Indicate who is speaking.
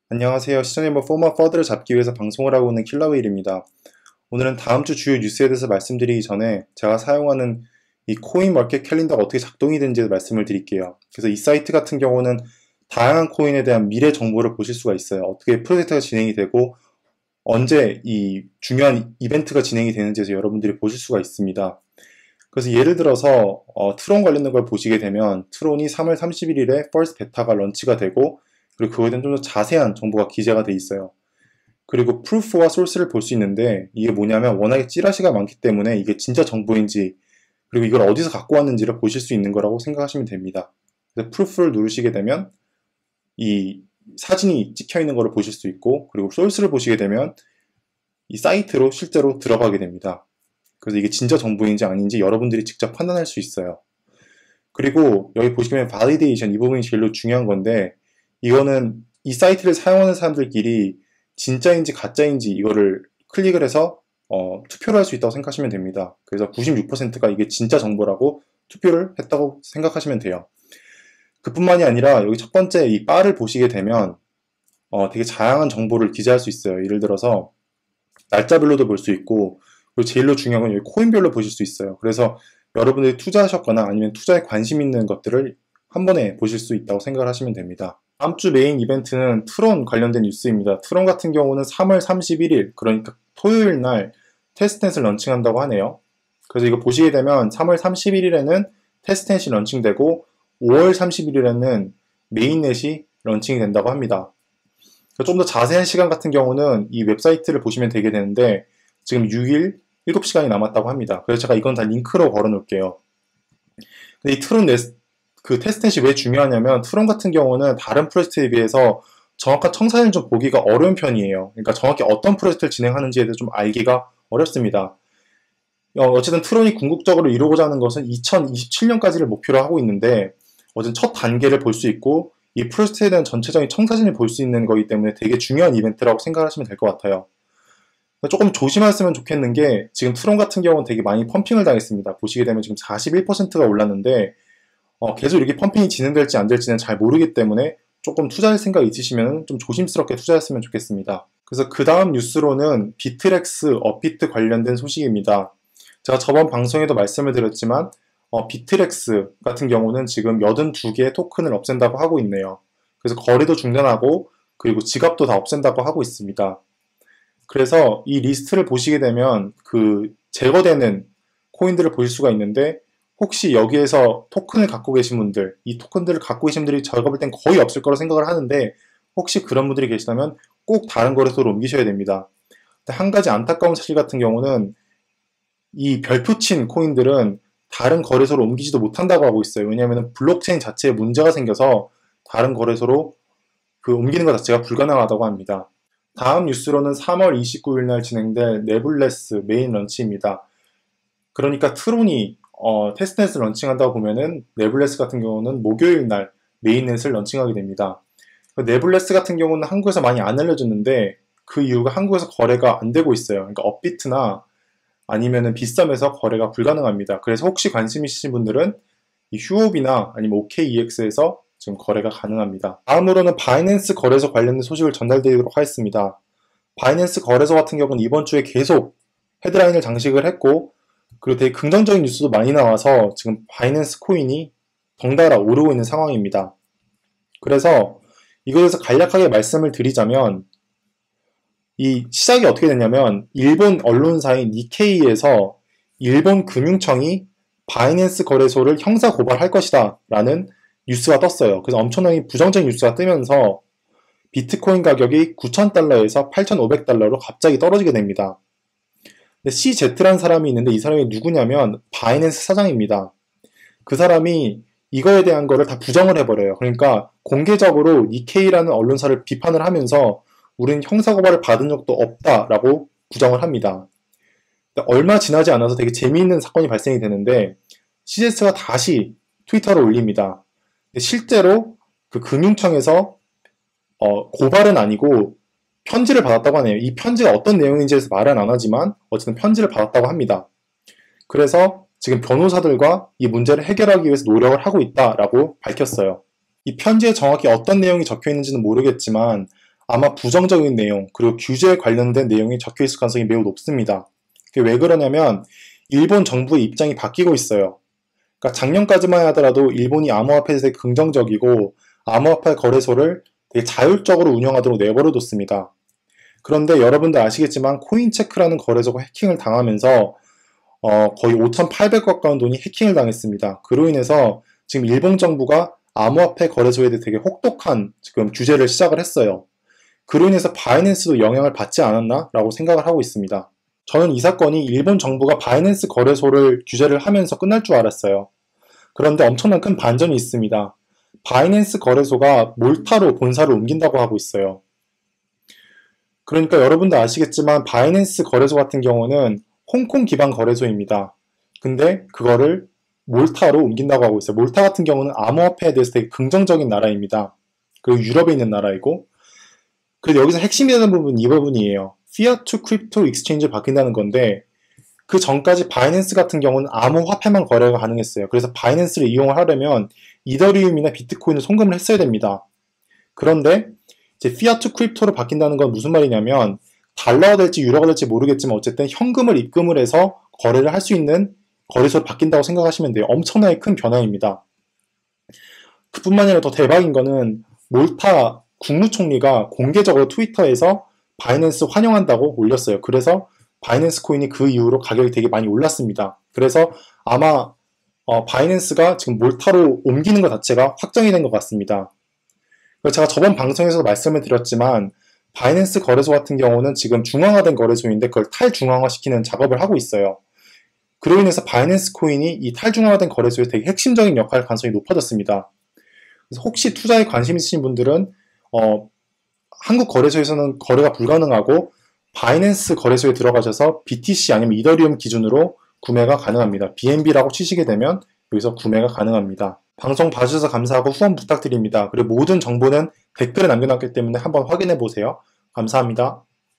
Speaker 1: 안녕하세요. 시청자 멤버 포머 퍼드를 잡기 위해서 방송을 하고 있는 킬러웨일입니다. 오늘은 다음 주 주요 뉴스에 대해서 말씀드리기 전에 제가 사용하는 이 코인 마켓 캘린더가 어떻게 작동이 되는지 말씀을 드릴게요. 그래서 이 사이트 같은 경우는 다양한 코인에 대한 미래 정보를 보실 수가 있어요. 어떻게 프로젝트가 진행이 되고 언제 이 중요한 이벤트가 진행이 되는지에서 여러분들이 보실 수가 있습니다. 그래서 예를 들어서 트론 관련된 걸 보시게 되면 트론이 3월 31일에 퍼스트 베타가 런치가 되고 그리고 그거에 대한 좀 더 자세한 정보가 기재가 돼 있어요. 그리고 프루프와 소스를 볼 수 있는데 이게 뭐냐면 워낙에 찌라시가 많기 때문에 이게 진짜 정보인지 그리고 이걸 어디서 갖고 왔는지를 보실 수 있는 거라고 생각하시면 됩니다. 그래서 프루프를 누르시게 되면 이 사진이 찍혀 있는 거를 보실 수 있고 그리고 소스를 보시게 되면 이 사이트로 실제로 들어가게 됩니다. 그래서 이게 진짜 정보인지 아닌지 여러분들이 직접 판단할 수 있어요. 그리고 여기 보시면 바리데이션 이 부분이 제일 중요한 건데 이거는 이 사이트를 사용하는 사람들끼리 진짜인지 가짜인지 이거를 클릭을 해서 투표를 할 수 있다고 생각하시면 됩니다. 그래서 96%가 이게 진짜 정보라고 투표를 했다고 생각하시면 돼요. 그뿐만이 아니라 여기 첫 번째 이 바를 보시게 되면 되게 다양한 정보를 기재할 수 있어요. 예를 들어서 날짜별로도 볼 수 있고 그리고 제일로 중요한 건 여기 코인별로 보실 수 있어요. 그래서 여러분들이 투자하셨거나 아니면 투자에 관심 있는 것들을 한 번에 보실 수 있다고 생각을 하시면 됩니다. 다음 주 메인 이벤트는 트론 관련된 뉴스입니다. 트론 같은 경우는 3월 31일, 그러니까 토요일 날 테스트넷을 런칭한다고 하네요. 그래서 이거 보시게 되면 3월 31일에는 테스트넷이 런칭되고 5월 30일에는 메인넷이 런칭이 된다고 합니다. 좀 더 자세한 시간 같은 경우는 이 웹사이트를 보시면 되게 되는데 지금 6일 7시간이 남았다고 합니다. 그래서 제가 이건 다 링크로 걸어 놓을게요. 근데 이 트론 그 테스트넷이 왜 중요하냐면 트론 같은 경우는 다른 프로젝트에 비해서 정확한 청사진을 좀 보기가 어려운 편이에요. 그러니까 정확히 어떤 프로젝트를 진행하는지에 대해서 좀 알기가 어렵습니다. 어쨌든 트론이 궁극적으로 이루고자 하는 것은 2027년까지를 목표로 하고 있는데 어쨌든 첫 단계를 볼 수 있고 이 프로젝트에 대한 전체적인 청사진을 볼 수 있는 거기 때문에 되게 중요한 이벤트라고 생각하시면 될 것 같아요. 조금 조심하셨으면 좋겠는 게 지금 트론 같은 경우는 되게 많이 펌핑을 당했습니다. 보시게 되면 지금 41%가 올랐는데 계속 이렇게 펌핑이 진행될지 안 될지는 잘 모르기 때문에 조금 투자할 생각 있으시면 좀 조심스럽게 투자했으면 좋겠습니다. 그래서 그 다음 뉴스로는 비트렉스, 업비트 관련된 소식입니다. 제가 저번 방송에도 말씀을 드렸지만 비트렉스 같은 경우는 지금 82개의 토큰을 없앤다고 하고 있네요. 그래서 거래도 중단하고 그리고 지갑도 다 없앤다고 하고 있습니다. 그래서 이 리스트를 보시게 되면 그 제거되는 코인들을 보실 수가 있는데 혹시 여기에서 토큰을 갖고 계신 분들, 이 토큰들을 갖고 계신 분들이 제가 볼 땐 거의 없을 거라 생각을 하는데 혹시 그런 분들이 계시다면 꼭 다른 거래소로 옮기셔야 됩니다. 한 가지 안타까운 사실 같은 경우는 이 별표 친 코인들은 다른 거래소로 옮기지도 못한다고 하고 있어요. 왜냐하면 블록체인 자체에 문제가 생겨서 다른 거래소로 그 옮기는 것 자체가 불가능하다고 합니다. 다음 뉴스로는 3월 29일 날 진행될 네블레스 메인 런치입니다. 그러니까 트론이 테스트넷을 런칭한다고 보면은 네블레스 같은 경우는 목요일 날 메인넷을 런칭하게 됩니다. 네블레스 같은 경우는 한국에서 많이 안 알려졌는데 그 이유가 한국에서 거래가 안 되고 있어요. 그러니까 업비트나 아니면은 비썸에서 거래가 불가능합니다. 그래서 혹시 관심 있으신 분들은 이 휴업이나 아니면 OKEX에서 지금 거래가 가능합니다. 다음으로는 바이낸스 거래소 관련된 소식을 전달드리도록 하겠습니다. 바이낸스 거래소 같은 경우는 이번 주에 계속 헤드라인을 장식을 했고 그리고 되게 긍정적인 뉴스도 많이 나와서 지금 바이낸스 코인이 덩달아 오르고 있는 상황입니다. 그래서 이거에 대해서 간략하게 말씀을 드리자면 이 시작이 어떻게 됐냐면 일본 언론사인 니케이에서 일본 금융청이 바이낸스 거래소를 형사 고발할 것이다 라는 뉴스가 떴어요. 그래서 엄청나게 부정적인 뉴스가 뜨면서 비트코인 가격이 9,000달러에서 8,500달러로 갑자기 떨어지게 됩니다. CZ라는 사람이 있는데 이 사람이 누구냐면 바이낸스 사장입니다. 그 사람이 이거에 대한 거를 다 부정을 해버려요. 그러니까 공개적으로 니케이라는 언론사를 비판을 하면서 우리는 형사고발을 받은 적도 없다라고 부정을 합니다. 얼마 지나지 않아서 되게 재미있는 사건이 발생이 되는데 CZ가 다시 트위터를 올립니다. 실제로 그 금융청에서 고발은 아니고 편지를 받았다고 하네요. 이 편지가 어떤 내용인지에서 말은 안 하지만 어쨌든 편지를 받았다고 합니다. 그래서 지금 변호사들과 이 문제를 해결하기 위해서 노력을 하고 있다라고 밝혔어요. 이 편지에 정확히 어떤 내용이 적혀 있는지는 모르겠지만 아마 부정적인 내용, 그리고 규제에 관련된 내용이 적혀 있을 가능성이 매우 높습니다. 그게 왜 그러냐면 일본 정부의 입장이 바뀌고 있어요. 그러니까 작년까지만 하더라도 일본이 암호화폐에 대해 긍정적이고 암호화폐 거래소를 되게 자율적으로 운영하도록 내버려뒀습니다. 그런데 여러분들 아시겠지만 코인체크라는 거래소가 해킹을 당하면서 거의 5,800억 가까운 돈이 해킹을 당했습니다. 그로 인해서 지금 일본 정부가 암호화폐 거래소에 대해 되게 혹독한 지금 규제를 시작을 했어요. 그로 인해서 바이낸스도 영향을 받지 않았나? 라고 생각을 하고 있습니다. 저는 이 사건이 일본 정부가 바이낸스 거래소를 규제를 하면서 끝날 줄 알았어요. 그런데 엄청난 큰 반전이 있습니다. 바이낸스 거래소가 몰타로 본사를 옮긴다고 하고 있어요. 그러니까 여러분도 아시겠지만 바이낸스 거래소 같은 경우는 홍콩 기반 거래소입니다. 근데 그거를 몰타로 옮긴다고 하고 있어요. 몰타 같은 경우는 암호화폐에 대해서 되게 긍정적인 나라입니다. 그리고 유럽에 있는 나라이고, 그래서 여기서 핵심이 되는 부분은 이 부분이에요. 피아트 크립토 익스체인지로 바뀐다는 건데, 그 전까지 바이낸스 같은 경우는 암호화폐만 거래가 가능했어요. 그래서 바이낸스를 이용을 하려면 이더리움이나 비트코인을 송금을 했어야 됩니다. 그런데 이제 피아트 크립토로 바뀐다는 건 무슨 말이냐면 달러가 될지 유로가 될지 모르겠지만 어쨌든 현금을 입금을 해서 거래를 할 수 있는 거래소로 바뀐다고 생각하시면 돼요. 엄청나게 큰 변화입니다. 그뿐만 아니라 더 대박인 거는 몰타 국무총리가 공개적으로 트위터에서 바이낸스 환영한다고 올렸어요. 그래서 바이낸스 코인이 그 이후로 가격이 되게 많이 올랐습니다. 그래서 아마 바이낸스가 지금 몰타로 옮기는 것 자체가 확정이 된 것 같습니다. 제가 저번 방송에서 말씀을 드렸지만 바이낸스 거래소 같은 경우는 지금 중앙화된 거래소인데 그걸 탈중앙화시키는 작업을 하고 있어요. 그로 인해서 바이낸스 코인이 이 탈중앙화된 거래소에 되게 핵심적인 역할 가능성이 높아졌습니다. 그래서 혹시 투자에 관심 있으신 분들은 한국 거래소에서는 거래가 불가능하고 바이낸스 거래소에 들어가셔서 BTC 아니면 이더리움 기준으로 구매가 가능합니다. BNB라고 치시게 되면 여기서 구매가 가능합니다. 방송 봐주셔서 감사하고 후원 부탁드립니다. 그리고 모든 정보는 댓글에 남겨놨기 때문에 한번 확인해 보세요. 감사합니다.